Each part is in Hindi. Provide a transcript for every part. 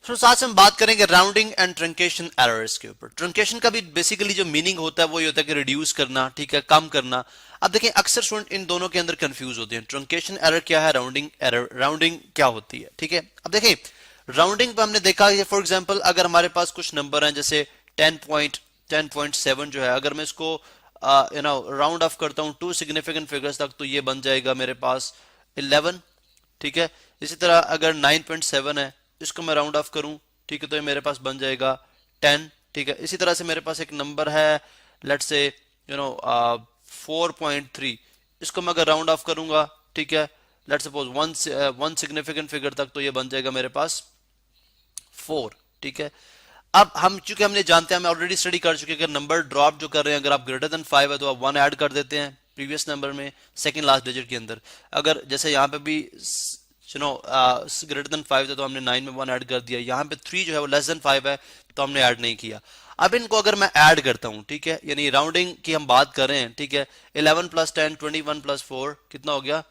तो आज हम बात करेंगे राउंडिंग एंड ट्रंकेशन एरर्स के ऊपर। ट्रंकेशन का भी बेसिकली जो मीनिंग होता है वो ये होता है कि रिड्यूस करना, ठीक है, कम करना। अब देखें अक्सर स्टूडेंट इन दोनों के अंदर कंफ्यूज होते हैं, ट्रंकेशन एरर क्या है, राउंडिंग एरर, राउंडिंग क्या होती है, ठीक है। अब देखें राउंडिंग पे हमने देखा कि फॉर एग्जांपल अगर हमारे पास कुछ नंबर हैं जैसे 10.7 जो है, अगर मैं इसको राउंड ऑफ करता हूँ टू सिग्निफिकेंट फिगर्स तक तो ये बन जाएगा मेरे पास 11, ठीक है। इसी तरह अगर 9.7 है, इसको मैं राउंड ऑफ करूं, ठीक है, तो ये मेरे पास बन जाएगा 10, ठीक है। इसी तरह से मेरे पास एक नंबर है लेट्स से 4.3, इसको मैं अगर राउंड ऑफ करूंगा, ठीक है, let's suppose one significant figure तक तो ये बन जाएगा मेरे पास 4, ठीक है। अब हम चूंकि हमने जानते हैं, हम ऑलरेडी स्टडी कर चुके हैं कि नंबर ड्रॉप जो कर रहे हैं, अगर आप ग्रेटर देन 5 है तो आप 1 ऐड कर देते हैं प्रीवियस नंबर में सेकंड लास्ट डिजिट के अंदर। अगर जैसे यहाँ पे भी ग्रेटर देन 5 है तो हमने 9 में 1 ऐड कर दिया। यहाँ पे 3 जो है वो लेस देन 5 है तो हमने ऐड नहीं किया। अब इनको अगर मैं ऐड करता हूँ, ठीक है, यानी राउंडिंग की हम बात कर रहे हैं, ठीक है, 11 प्लस 10 21 प्लस 4 कितना हो गया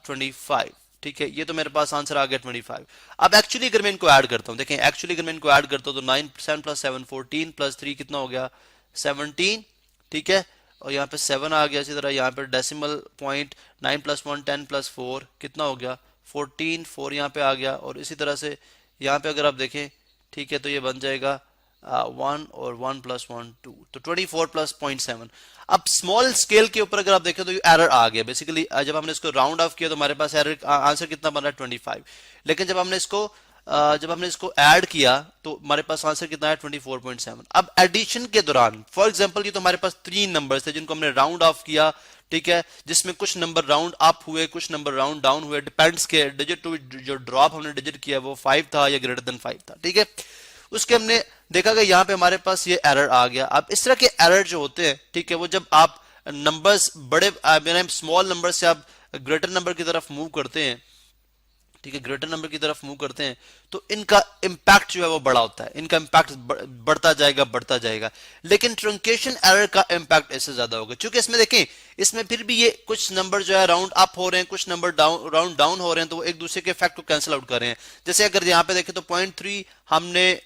25, ठीक है। ये तो मेरे पास आंसर आ गया 25। अब एक्चुअली अगर मैं इनको ऐड करता हूँ, देखें एक्चुअली अगर मैं इनको ऐड करता हूँ तो 9 7 प्लस 7 14 प्लस 3 कितना हो गया 17, ठीक है। और यहाँ पे 7 आ गया। इसी तरह यहाँ पे डेसिमल पॉइंट 9 प्लस 1 10 प्लस 4 कितना हो गया 14, 4 यहाँ पे आ गया। और इसी तरह से यहाँ पे अगर आप देखें, ठीक है, तो ये बन जाएगा 1 और 1 प्लस 1 2, तो 24 प्लस 0.7। अब स्मॉल स्केल के ऊपर अगर आप देखें तो ये एरर आ गया बेसिकली। जब हमने इसको राउंड ऑफ किया तो हमारे पास एरर आंसर कितना बन रहा है 25। लेकिन जब हमने इसको ऐड किया तो हमारे पास आंसर कितना है 24.7। अब एडिशन के दौरान फॉर एग्जांपल ये तो हमारे पास 3 नंबर्स थे जिनको हमने राउंड ऑफ किया, ठीक है, जिसमें कुछ नंबर राउंड अप हुए, कुछ नंबर राउंड डाउन हुए, डिपेंड्स के डिजिट टू जो ड्रॉप हमने डिजिट किया वो 5 था या ग्रेटर देन 5 था, ठीक है। उसके हमने देखा कि यहाँ पे हमारे पास ये एरर आ गया। अब इस तरह के एरर जो होते हैं, ठीक है, वो जब आप नंबर्स बड़े स्मॉल नंबर से आप ग्रेटर नंबर की तरफ मूव करते हैं, ठीक है, ग्रेटर नंबर की तरफ मूव करते हैं तो इनका इम्पैक्ट जो है वो बड़ा होता है, इनका इम्पैक्ट बढ़ता जाएगा। लेकिन ट्रंकेशन एरर का इम्पैक्ट इससे ज्यादा होगा क्योंकि इसमें देखें, इसमें फिर भी ये कुछ नंबर जो है राउंड अप हो रहे हैं, कुछ नंबर राउंड डाउन हो रहे हैं, तो वो एक दूसरे के इफेक्ट को कैंसिल आउट कर रहे हैं। जैसे अगर यहाँ पे देखें तो 0.3 हमने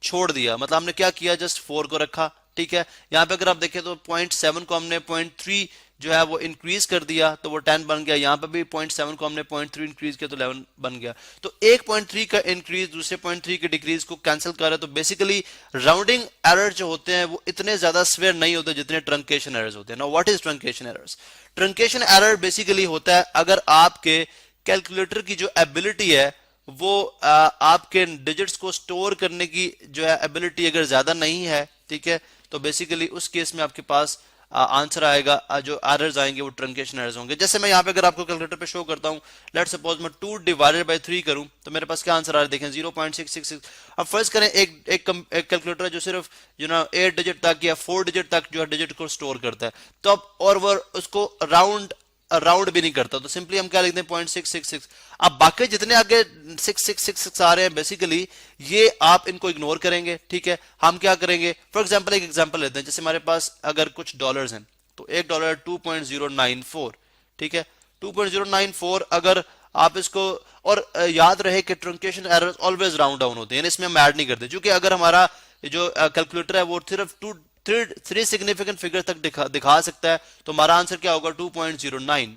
छोड़ दिया, मतलब हमने क्या किया, जस्ट 4 को रखा, ठीक है। यहाँ पे अगर आप देखें तो 0.7 को हमने 0.3 जो है वो इंक्रीज कर दिया तो वो 10 बन गया। यहाँ पे भी 0.7 को हमने 0.3 इंक्रीज किया तो 11 बन गया। तो एक 0.3 का इंक्रीज दूसरे 0.3 के डिक्रीज को कैंसिल कर रहा है। तो बेसिकली राउंडिंग एरर जो होते हैं वो इतने ज्यादा स्वेयर नहीं होते जितने ट्रंकेशन एरर्स होते हैं। Now what is truncation errors? Truncation error basically होता है अगर आपके कैलकुलेटर की जो एबिलिटी है वो आपके डिजिट्स को स्टोर करने की जो है एबिलिटी अगर ज्यादा नहीं है, ठीक है, तो बेसिकली उस केस में आपके पास आंसर आएगा, जो एरर्स आएंगे वो ट्रंकेशन एरर्स होंगे। जैसे मैं यहाँ पे अगर आपको कैलकुलेटर पे शो करता हूँ, लेट्स सपोज मैं 2 डिवाइडेड बाय 3 करूं तो मेरे पास क्या आंसर आ रहा है, देखें 0.666। अब फर्स्ट करें एक कैलकुलेटर है जो सिर्फ 8 डिजिट तक या 4 डिजिट तक जो है डिजिट को स्टोर करता है, तो अब और वो उसको राउंड भी नहीं करता, तो सिंपली हम क्या लिखते हैं 0.666। अब बाकी जितने आगे 6666 आ रहे हैं बेसिकली ये आप इनको इग्नोर करेंगे, ठीक है। हम क्या करेंगे, फॉर एग्जांपल एक एग्जांपल लेते हैं, जैसे हमारे पास अगर कुछ डॉलर्स हैं तो एक डॉलर 2.094, ठीक है, 2.094। अगर आप इसको और याद रहे कि truncation errors always round down होते हैं, इसमें हम ऐड नहीं करते क्योंकि अगर हमारा जो कैलकुलेटर है वो सिर्फ 3 सिग्निफिकेंट फिगर तक दिखा सकता है तो हमारा आंसर क्या होगा 2.09,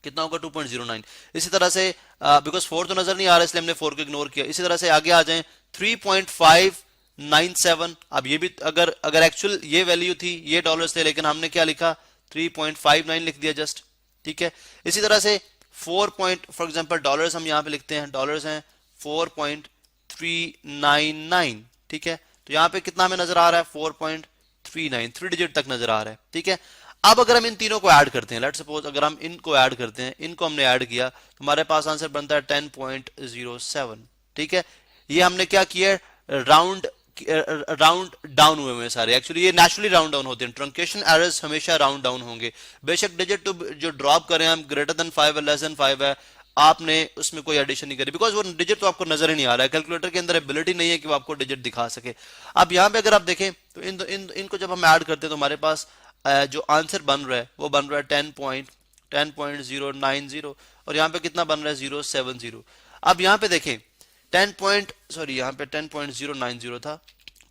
कितना होगा 2.09। इसी तरह से बिकॉज 4 तो नजर नहीं आ रहा इसलिए हमने 4 को इग्नोर किया। इसी तरह से आगे आ जाएं 3.597। अब ये भी अगर एक्चुअल ये वैल्यू थी, ये डॉलर्स थे, लेकिन हमने क्या लिखा 3.59 लिख दिया जस्ट, ठीक है। इसी तरह से 4 फॉर एग्जांपल डॉलर्स हम यहाँ पे लिखते हैं, डॉलर्स हैं 4.399, ठीक है। तो यहाँ पे कितना हमें नजर आ रहा है 4.39, 3 डिजिट तक नजर आ रहा है, ठीक है। अब अगर हम इन तीनों को ऐड करते हैं, लेट्स सपोज अगर हम इनको ऐड करते हैं, इनको हमने ऐड किया तो हमारे पास आंसर बनता है 10.07, ठीक है। ये हमने क्या किया, राउंड डाउन हुए हैं सारे, एक्चुअली ये नेचुरली राउंड डाउन होते हैं। ट्रंकेशन एरर्स हमेशा राउंड डाउन होंगे, बेशक डिजिट टू जो ड्रॉप करें हम ग्रेटर देन 5 है, लेस देन 5 है, आपने उसमें कोई एडिशन नहीं करी बिकॉज वो डिजिट तो आपको नजर ही नहीं आ रहा है, कैलकुलेटर के अंदर एबिलिटी नहीं है कि वो आपको डिजिट दिखा सके। अब यहाँ पे अगर आप देखें तो इनको जब हम ऐड करते हैं तो हमारे पास जो आंसर बन रहा है वो बन रहा है 10.090 और यहाँ पे कितना बन रहा है 070। अब यहाँ पे देखें सॉरी यहाँ पे 10.090 था,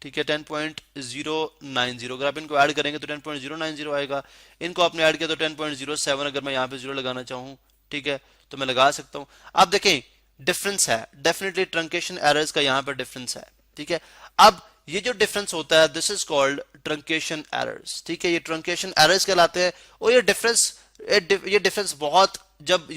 ठीक है 10.090, अगर आप इनको ऐड करेंगे तो 10.090 आएगा, इनको आपने ऐड किया तो 10.07, अगर मैं यहाँ पे जीरो लगाना चाहूँ, ठीक है, तो मैं लगा सकता हूँ। आप देखें डिफरेंस है, डेफिनेटली ट्रंकेशन एरर्स का यहाँ पर डिफरेंस है, ठीक है। अब ये जो डिफरेंस होता है this is called truncation errors, ठीक है, ये ट्रंकेशन एरर्स कहलाते हैं। और ये डिफरेंस बहुत, जब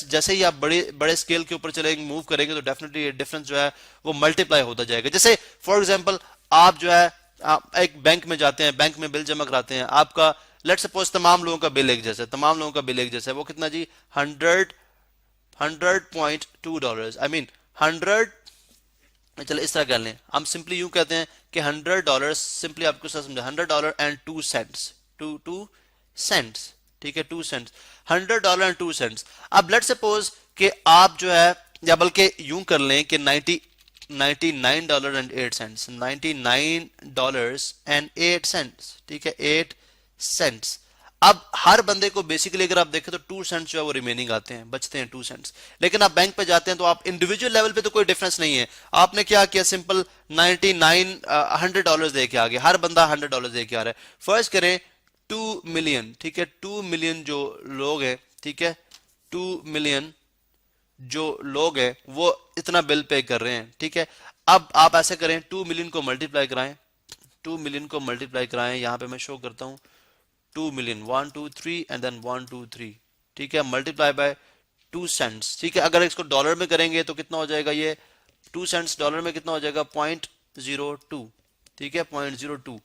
जैसे ही आप बड़े बड़े स्केल के ऊपर चलेंगे, मूव करेंगे, तो डेफिनेटली ये डिफरेंस जो है वो मल्टीप्लाई होता जाएगा। जैसे फॉर एग्जांपल आप जो है आप एक बैंक में जाते हैं, बैंक में बिल जमा कराते हैं, आपका लेट्स सपोज तमाम लोगों का बिल एक जैसा है, तमाम लोगों का बिल एक जैसा है, वो कितना जी 100.2 डॉलर्स, आई मीन 100, चलो इस तरह कर लें, हम सिंपली यूं कहते हैं कि $100, सिंपली आपको समझा $100 and 2 cents, टू सेंट्स, ठीक है 2 सेंट्स, $100 and 2 cents। अब लेट सपोज कि आप जो है, या बल्कि यूं कर लें कि $99.08, $99.08, ठीक है 8 सेंट्स। अब हर बंदे को बेसिकली अगर आप देखें तो 2 सेंट्स जो है वो रिमेनिंग आते हैं, बचते हैं 2 सेंट्स। लेकिन आप बैंक पे जाते हैं तो आप इंडिविजुअल लेवल पे तो कोई डिफरेंस नहीं है, आपने क्या किया, सिंपल 100 डॉलर दे के आ गया, हर बंदा $100 दे के आ रहा है। फर्स्ट करें 2 मिलियन, ठीक है 2 मिलियन जो लोग हैं, ठीक है 2 मिलियन जो लोग हैं वो इतना बिल पे कर रहे हैं, ठीक है। अब आप ऐसे करें 2 मिलियन को मल्टीप्लाई कराएं, 2 मिलियन को मल्टीप्लाई कराएं, यहां पे मैं शो करता हूं 2 मिलियन 1 2 3 एंड देन 1 2 3, ठीक है, मल्टीप्लाई बाय 2 सेंट्स, ठीक है। अगर इसको डॉलर में करेंगे तो कितना हो जाएगा, ये 2 सेंट्स डॉलर में कितना हो जाएगा 0.02, ठीक है 0.02।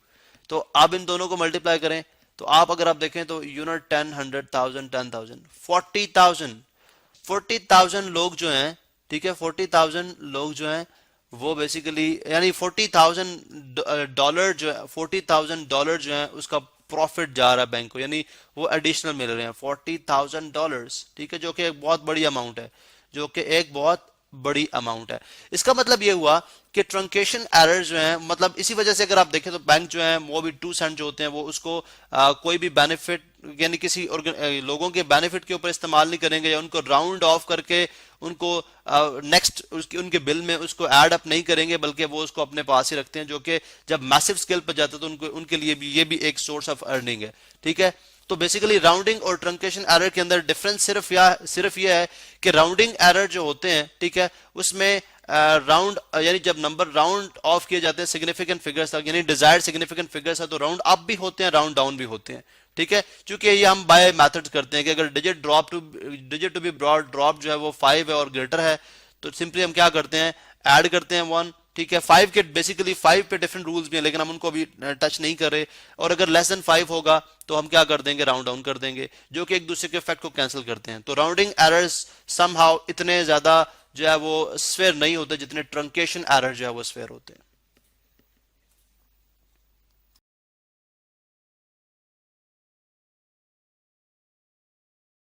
तो आप इन दोनों को मल्टीप्लाई करें तो आप अगर आप देखें तो यूनिट 10 100,000 10,000 40,000 लोग जो हैं, ठीक है 40,000 लोग जो हैं वो बेसिकली यानी $40,000 जो है उसका प्रॉफिट जा रहा है बैंक को, यानी वो एडिशनल मिल रहे हैं $40,000, ठीक है, जो कि एक बहुत बड़ी अमाउंट है, जो कि एक बहुत बड़ी अमाउंट है। इसका मतलब ये हुआ कि ट्रंकेशन एरर जो है, मतलब इसी वजह से अगर आप देखें तो बैंक जो है वो भी 2 सेंट जो होते हैं वो उसको कोई भी बेनिफिट यानी किसी लोगों के बेनिफिट के ऊपर इस्तेमाल नहीं करेंगे, या उनको राउंड ऑफ करके उनको नेक्स्ट उनके बिल में उसको ऐड अप नहीं करेंगे, बल्कि वो उसको अपने पास ही रखते हैं, जो कि जब मैसिव स्केल पर जाता है तो उनके लिए भी ये भी एक सोर्स ऑफ अर्निंग है, ठीक है। तो बेसिकली राउंडिंग और ट्रंकेशन एरर के अंदर डिफरेंस सिर्फ यह है कि राउंडिंग एरर जो होते हैं, ठीक है, उसमें राउंड यानी जब नंबर राउंड ऑफ किए जाते हैं सिग्निफिकेंट फिगर्स तक, यानी डिजायर्ड सिग्निफिकेंट फिगर्स है, तो राउंड अप भी होते हैं राउंड डाउन भी होते हैं, ठीक है। क्योंकि ये हम बाय मेथड करते हैं कि अगर digit to be broad drop जो है वो 5 है और ग्रेटर है, तो सिंपली हम क्या करते हैं, ऐड करते हैं 1, ठीक है। 5 के बेसिकली 5 पे डिफरेंट रूल्स भी हैं, लेकिन हम उनको भी टच नहीं कर रहे। और अगर लेस देन 5 होगा तो हम क्या कर देंगे, राउंड डाउन कर देंगे, जो कि एक दूसरे के इफेक्ट को कैंसिल करते हैं। तो राउंडिंग एरर्स समहाउ इतने ज्यादा जो है वो स्फेयर नहीं होते जितने ट्रंकेशन एरर जो है वो स्फेयर होते हैं।